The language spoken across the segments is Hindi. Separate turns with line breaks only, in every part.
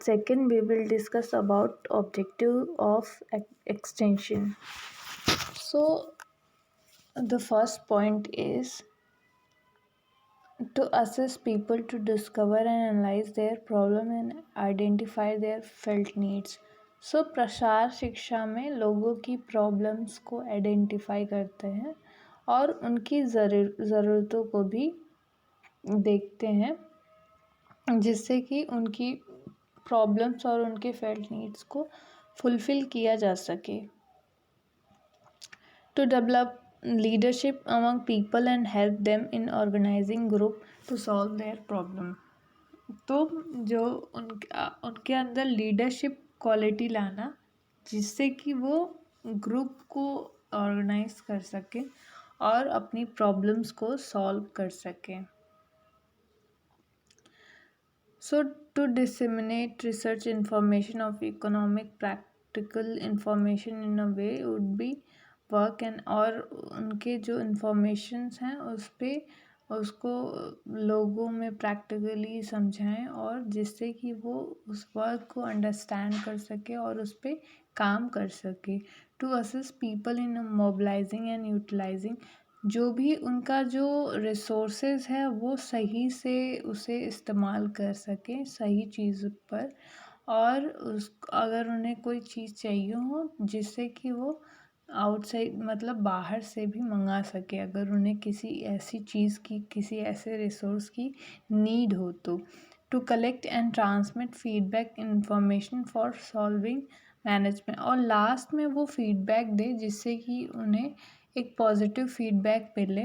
Part second, we will discuss about objective of extension. So the first point is to assist people to discover and analyze their problem and identify their felt needs. So प्रसार शिक्षा में लोगों की प्रॉब्लम्स को आइडेंटिफाई करते हैं और उनकी ज़रूरतों को भी देखते हैं, जिससे कि उनकी प्रॉब्लम्स और उनके फेल्ट नीड्स को फुलफ़िल किया जा सके. To develop leadership among people and help them in organising group to solve their problem. तो जो उनके अंदर लीडरशिप क्वालिटी लाना, जिससे कि वो ग्रुप को ऑर्गेनाइज कर सकें और अपनी प्रॉब्लम्स को सॉल्व कर सकें. So to disseminate research information of economic practical information in a way would be work and और उनके जो informations हैं उस पर उसको लोगों में प्रैक्टिकली समझाएं और जिससे कि वो उस वर्क को अंडरस्टैंड कर सके और उस पर काम कर सके. To assist people in mobilising and utilising, जो भी उनका जो रिसोर्सेज है वो सही से उसे इस्तेमाल कर सकें सही चीज़ पर, और अगर उन्हें कोई चीज़ चाहिए हो जिससे कि वो आउटसाइड मतलब बाहर से भी मंगा सके, अगर उन्हें किसी ऐसी चीज़ की किसी ऐसे रिसोर्स की नीड हो तो. To collect and transmit feedback information for solving management, और लास्ट में वो फीडबैक दे जिससे कि उन्हें एक पॉजिटिव फीडबैक मिले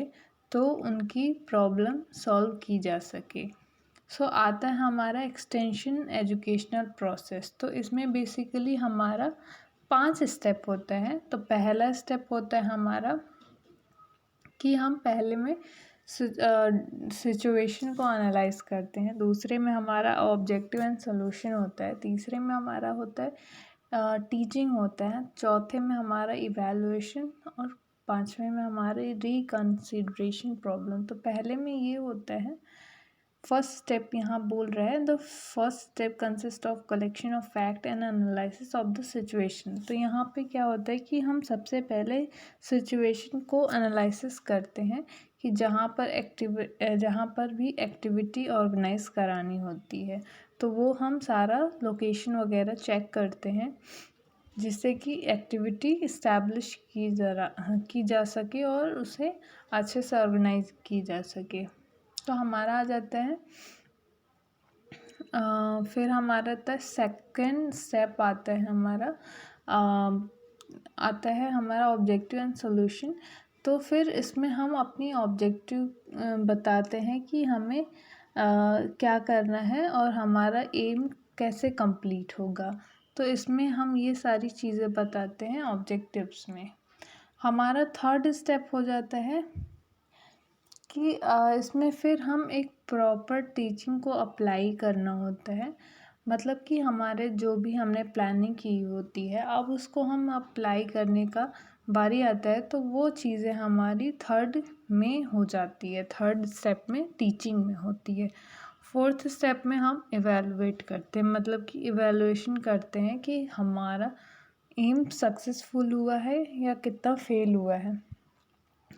तो उनकी प्रॉब्लम सॉल्व की जा सके. सो आता है हमारा एक्सटेंशन एजुकेशनल प्रोसेस. तो इसमें बेसिकली हमारा 5 स्टेप होता है. तो पहला स्टेप होता है हमारा कि हम पहले में सिचुएशन को एनालाइज करते हैं. दूसरे में हमारा ऑब्जेक्टिव एंड सोल्यूशन होता है. तीसरे में हमारा होता है टीचिंग होता है. चौथे में हमारा इवैल्यूएशन और पांचवें में हमारे रिकंसिडरेशन प्रॉब्लम. तो पहले में ये होता है फर्स्ट स्टेप, यहाँ बोल रहा है the first step consist of collection of fact and analysis of the situation. तो यहाँ पे क्या होता है कि हम सबसे पहले सिचुएशन को एनालिसिस करते हैं कि जहाँ पर भी एक्टिविटी ऑर्गेनाइज करानी होती है तो वो हम सारा लोकेशन वगैरह चेक करते हैं जिससे कि एक्टिविटी इस्टेब्लिश की जा सके और उसे अच्छे से ऑर्गेनाइज की जा सके. तो हमारा आ जाता है फिर हमारा आता है सेकंड स्टेप आता है हमारा आता है हमारा ऑब्जेक्टिव एंड सॉल्यूशन. तो फिर इसमें हम अपनी ऑब्जेक्टिव बताते हैं कि हमें क्या करना है और हमारा एम कैसे कंप्लीट होगा. तो इसमें हम ये सारी चीज़ें बताते हैं ऑब्जेक्टिव्स में. हमारा थर्ड स्टेप हो जाता है कि इसमें फिर हम एक प्रॉपर टीचिंग को अप्लाई करना होता है. मतलब कि हमारे जो भी हमने प्लानिंग की होती है अब उसको हम अप्लाई करने का बारी आता है तो वो चीज़ें हमारी थर्ड में हो जाती है, थर्ड स्टेप में टीचिंग में होती है. फोर्थ स्टेप में हम इवेलुएट करते हैं, मतलब कि इवेलुएशन करते हैं कि हमारा एम सक्सेसफुल हुआ है या कितना फेल हुआ है.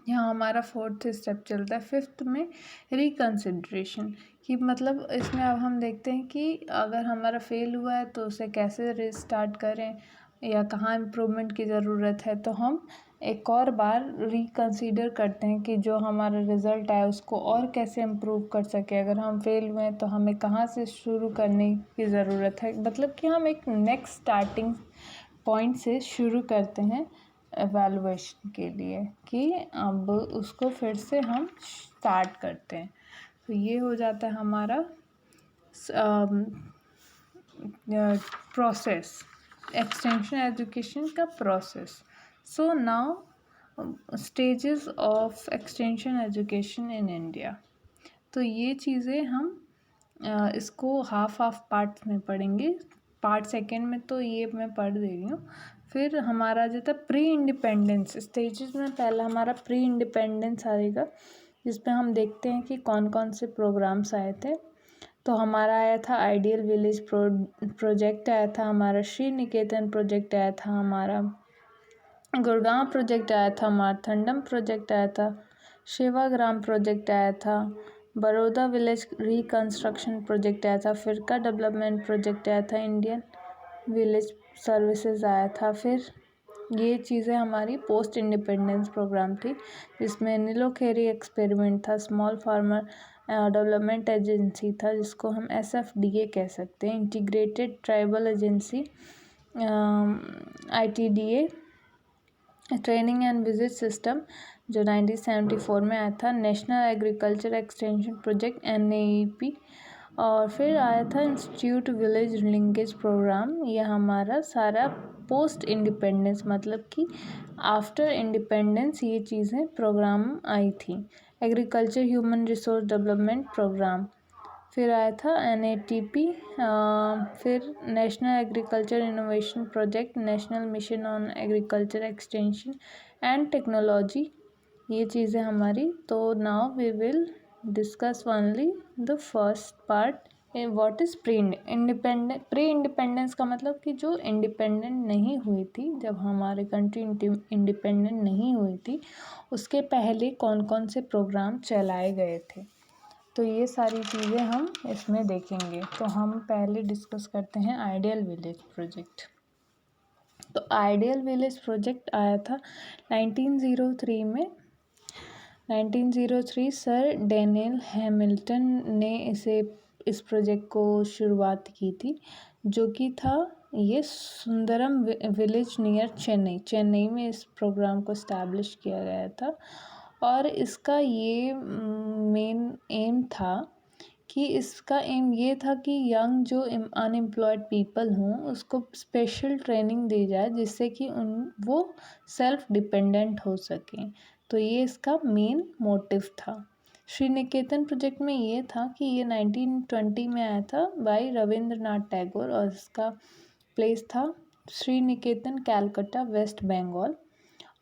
यहाँ हमारा फोर्थ स्टेप चलता है. फिफ्थ में रिकंसिडरेशन, कि मतलब इसमें अब हम देखते हैं कि अगर हमारा फेल हुआ है तो उसे कैसे रिस्टार्ट करें या कहाँ इम्प्रूवमेंट की ज़रूरत है. तो हम एक और बार रिकंसीडर करते हैं कि जो हमारा रिज़ल्ट आया उसको और कैसे इम्प्रूव कर सके. अगर हम फेल हुए हैं तो हमें कहाँ से शुरू करने की ज़रूरत है. मतलब कि हम एक नेक्स्ट स्टार्टिंग पॉइंट से शुरू करते हैं एवेलुएशन के लिए कि अब उसको फिर से हम स्टार्ट करते हैं. तो ये हो जाता है हमारा प्रोसेस, एक्सटेंशन एजुकेशन का process. So now stages of extension education in India. तो ये चीज़ें हम इसको हाफ पार्ट्स में पढ़ेंगे. पार्ट सेकेंड में तो ये मैं पढ़ दे रही हूँ. फिर हमारा जो प्री इंडिपेंडेंस स्टेजेस में पहला हमारा प्री इंडिपेंडेंस आएगा जिसमें हम देखते हैं कि कौन कौन से प्रोग्राम्स आए थे. तो हमारा आया था आइडियल विलेज प्रोजेक्ट आया था, हमारा श्री निकेतन प्रोजेक्ट आया था, हमारा गुड़गांव प्रोजेक्ट आया था, मारथंडम प्रोजेक्ट आया था, सेवाग्राम प्रोजेक्ट आया था, बड़ौदा विलेज रिकंस्ट्रक्शन प्रोजेक्ट आया था, फिरका डेवलपमेंट प्रोजेक्ट आया था, इंडियन विलेज सर्विसेज आया था। फिर ये चीज़ें हमारी पोस्ट इंडिपेंडेंस प्रोग्राम थी, जिसमें नीलोखेरी एक्सपेरिमेंट था, स्मॉल फार्मर डेवलपमेंट एजेंसी था, जिसको हम SFDA कह सकते हैं, integrated tribal agency ITDA, training and visit system जो 1974 में आया था, national agriculture extension project NAEP, और फिर आया था इंस्टीट्यूट विलेज लिंकेज प्रोग्राम। यह हमारा सारा पोस्ट इंडिपेंडेंस मतलब कि आफ्टर इंडिपेंडेंस ये चीज़ें प्रोग्राम आई थी। Agriculture human resource development programme, फिर आया था NATP, फिर national agriculture innovation project, national mission on agriculture extension and technology, ये चीज़ें हमारी। तो now we will discuss only the first part, what is pre independence का मतलब कि जो इंडिपेंडेंट नहीं हुई थी, जब हमारी कंट्री इंडिपेंडेंट नहीं हुई थी, उसके पहले कौन कौन से प्रोग्राम चलाए गए थे, तो ये सारी चीज़ें हम इसमें देखेंगे। तो हम पहले डिस्कस करते हैं आइडियल विलेज प्रोजेक्ट। तो आइडियल विलेज प्रोजेक्ट आया था 1903 में। 1903 सर डेनियल हैमिल्टन ने इस प्रोजेक्ट को शुरुआत की थी, जो कि था ये सुंदरम विलेज नियर चेन्नई में इस प्रोग्राम को इस्टेब्लिश किया गया था। और इसका ये मेन एम था कि इसका एम ये था कि यंग जो अनएम्प्लॉयड पीपल हों उसको स्पेशल ट्रेनिंग दी जाए, जिससे कि वो सेल्फ डिपेंडेंट हो सकें। तो ये इसका मेन मोटिव था। श्री निकेतन प्रोजेक्ट में ये था कि ये 1920 में आया था बाय रविंद्रनाथ टैगोर, और इसका प्लेस था श्री निकेतन, कैलकाटा, वेस्ट बंगाल।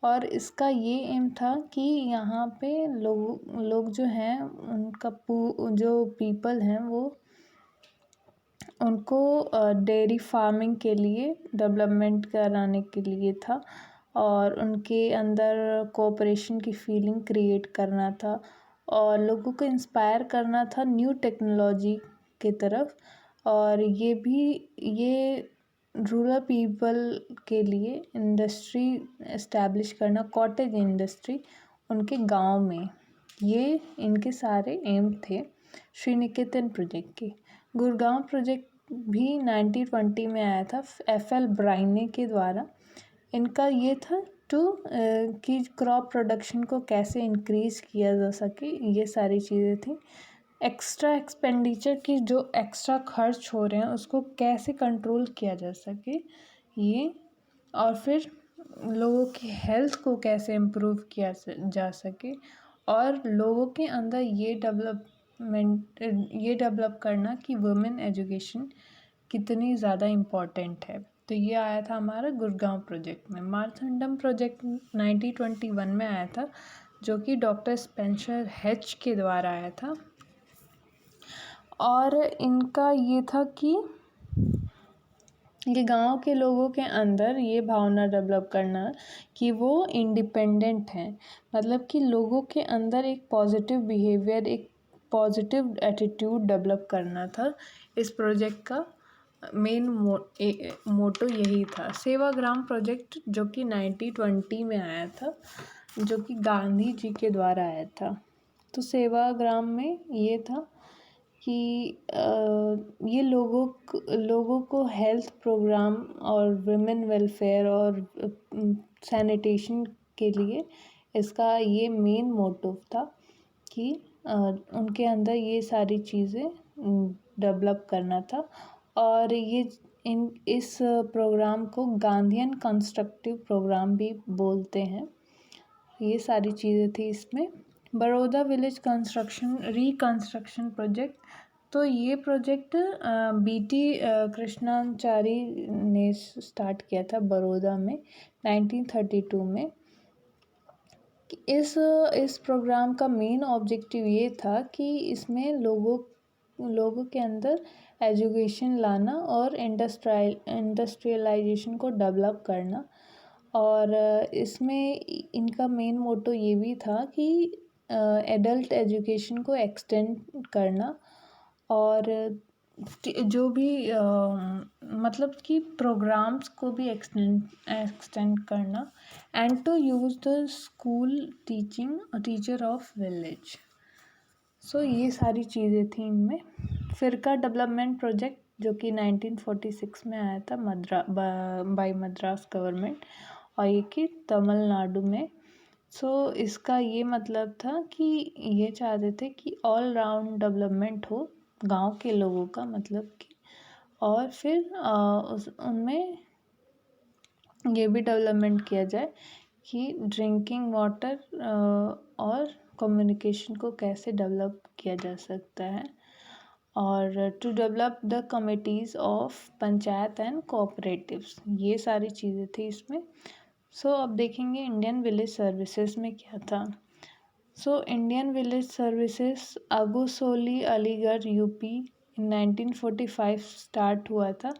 और इसका ये एम था कि यहाँ पे लोग जो हैं उनका जो पीपल हैं वो उनको डेयरी फार्मिंग के लिए डेवलपमेंट कराने के लिए था, और उनके अंदर कोऑपरेशन की फीलिंग क्रिएट करना था, और लोगों को इंस्पायर करना था न्यू टेक्नोलॉजी की तरफ। और ये रूरल पीपल के लिए इंडस्ट्री इस्टेब्लिश करना, कॉटेज इंडस्ट्री उनके गांव में, ये इनके सारे एम थे श्री निकेतन प्रोजेक्ट के। गुड़गांव प्रोजेक्ट भी 1920 में आया था FL ब्राइने के द्वारा। इनका ये था कि क्रॉप प्रोडक्शन को कैसे इंक्रीज़ किया जा सके, ये सारी चीज़ें थी। एक्स्ट्रा एक्सपेंडिचर की जो एक्स्ट्रा खर्च हो रहे हैं उसको कैसे कंट्रोल किया जा सके ये, और फिर लोगों की हेल्थ को कैसे इम्प्रूव किया जा सके, और लोगों के अंदर ये डेवलप करना कि वुमेन एजुकेशन कितनी ज़्यादा इम्पॉर्टेंट है। तो ये आया था हमारा गुड़गांव प्रोजेक्ट में। मारथंडम प्रोजेक्ट 1921 में आया था, जो कि डॉक्टर स्पेंसर हेच के द्वारा आया था। और इनका ये था कि ये गांव के लोगों के अंदर ये भावना डेवलप करना कि वो इंडिपेंडेंट हैं, मतलब कि लोगों के अंदर एक पॉजिटिव बिहेवियर, एक पॉजिटिव एटीट्यूड डेवलप करना था। इस प्रोजेक्ट का मेन मोटो यही था। सेवाग्राम प्रोजेक्ट जो कि 1920 में आया था, जो कि गांधी जी के द्वारा आया था। तो सेवाग्राम में ये था कि ये लोगों को हेल्थ प्रोग्राम और विमेन वेलफेयर और सैनिटेशन के लिए इसका ये मेन मोटिव था कि उनके अंदर ये सारी चीज़ें डेवलप करना था। और इस प्रोग्राम को गांधीयन कंस्ट्रक्टिव प्रोग्राम भी बोलते हैं। ये सारी चीज़ें थी इसमें। बड़ौदा विलेज रिकंस्ट्रक्शन प्रोजेक्ट, तो ये प्रोजेक्ट BT कृष्णाचारी ने स्टार्ट किया था बड़ौदा में 1932 में। इस प्रोग्राम का मेन ऑब्जेक्टिव ये था कि इसमें लोगों लोगों के अंदर एजुकेशन लाना और इंडस्ट्रियलाइजेशन को डेवलप करना। और इसमें इनका मेन मोटो ये भी था कि एडल्ट एजुकेशन को एक्सटेंड करना और जो भी मतलब कि प्रोग्राम्स को भी एक्सटेंड करना and to use the school teaching teacher of village. So ये सारी चीज़ें थी इनमें। फ़िरका डेवलपमेंट प्रोजेक्ट जो कि 1946 में आया था बाय मद्रास गवर्नमेंट और ये कि तमिलनाडु में। सो इसका ये मतलब था कि ये चाहते थे कि ऑल राउंड डेवलपमेंट हो गांव के लोगों का, मतलब कि और फिर उनमें ये भी डेवलपमेंट किया जाए कि ड्रिंकिंग वाटर और कम्युनिकेशन को कैसे डेवलप किया जा सकता है और to develop the committees of panchayat and cooperatives, ये सारी चीज़ें थी इसमें। सो अब देखेंगे इंडियन विलेज सर्विसेज में क्या था। So Indian village services Agusoli Aligarh UP 1945 start हुआ था।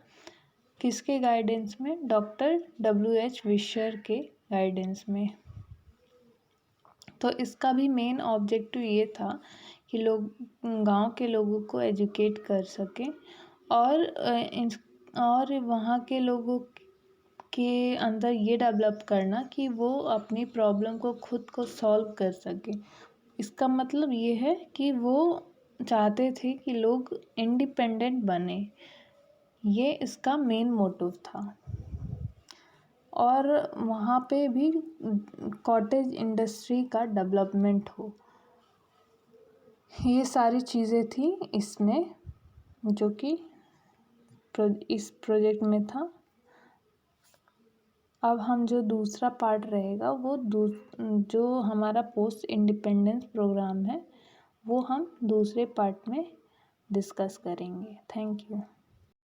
किसके गाइडेंस में? डॉक्टर WH विशर के गाइडेंस में। तो इसका भी मेन ऑब्जेक्टिव ये था कि लोग गांव के लोगों को एजुकेट कर सकें और वहाँ के लोगों के अंदर ये डेवलप करना कि वो अपनी प्रॉब्लम को खुद को सॉल्व कर सकें। इसका मतलब ये है कि वो चाहते थे कि लोग इंडिपेंडेंट बने, ये इसका मेन मोटिव था। और वहाँ पे भी कॉटेज इंडस्ट्री का डेवलपमेंट हो, ये सारी चीज़ें थी इसमें जो कि इस प्रोजेक्ट में था। अब हम जो दूसरा पार्ट रहेगा वो जो हमारा पोस्ट इंडिपेंडेंस प्रोग्राम है वो हम दूसरे पार्ट में डिस्कस करेंगे। Thank you.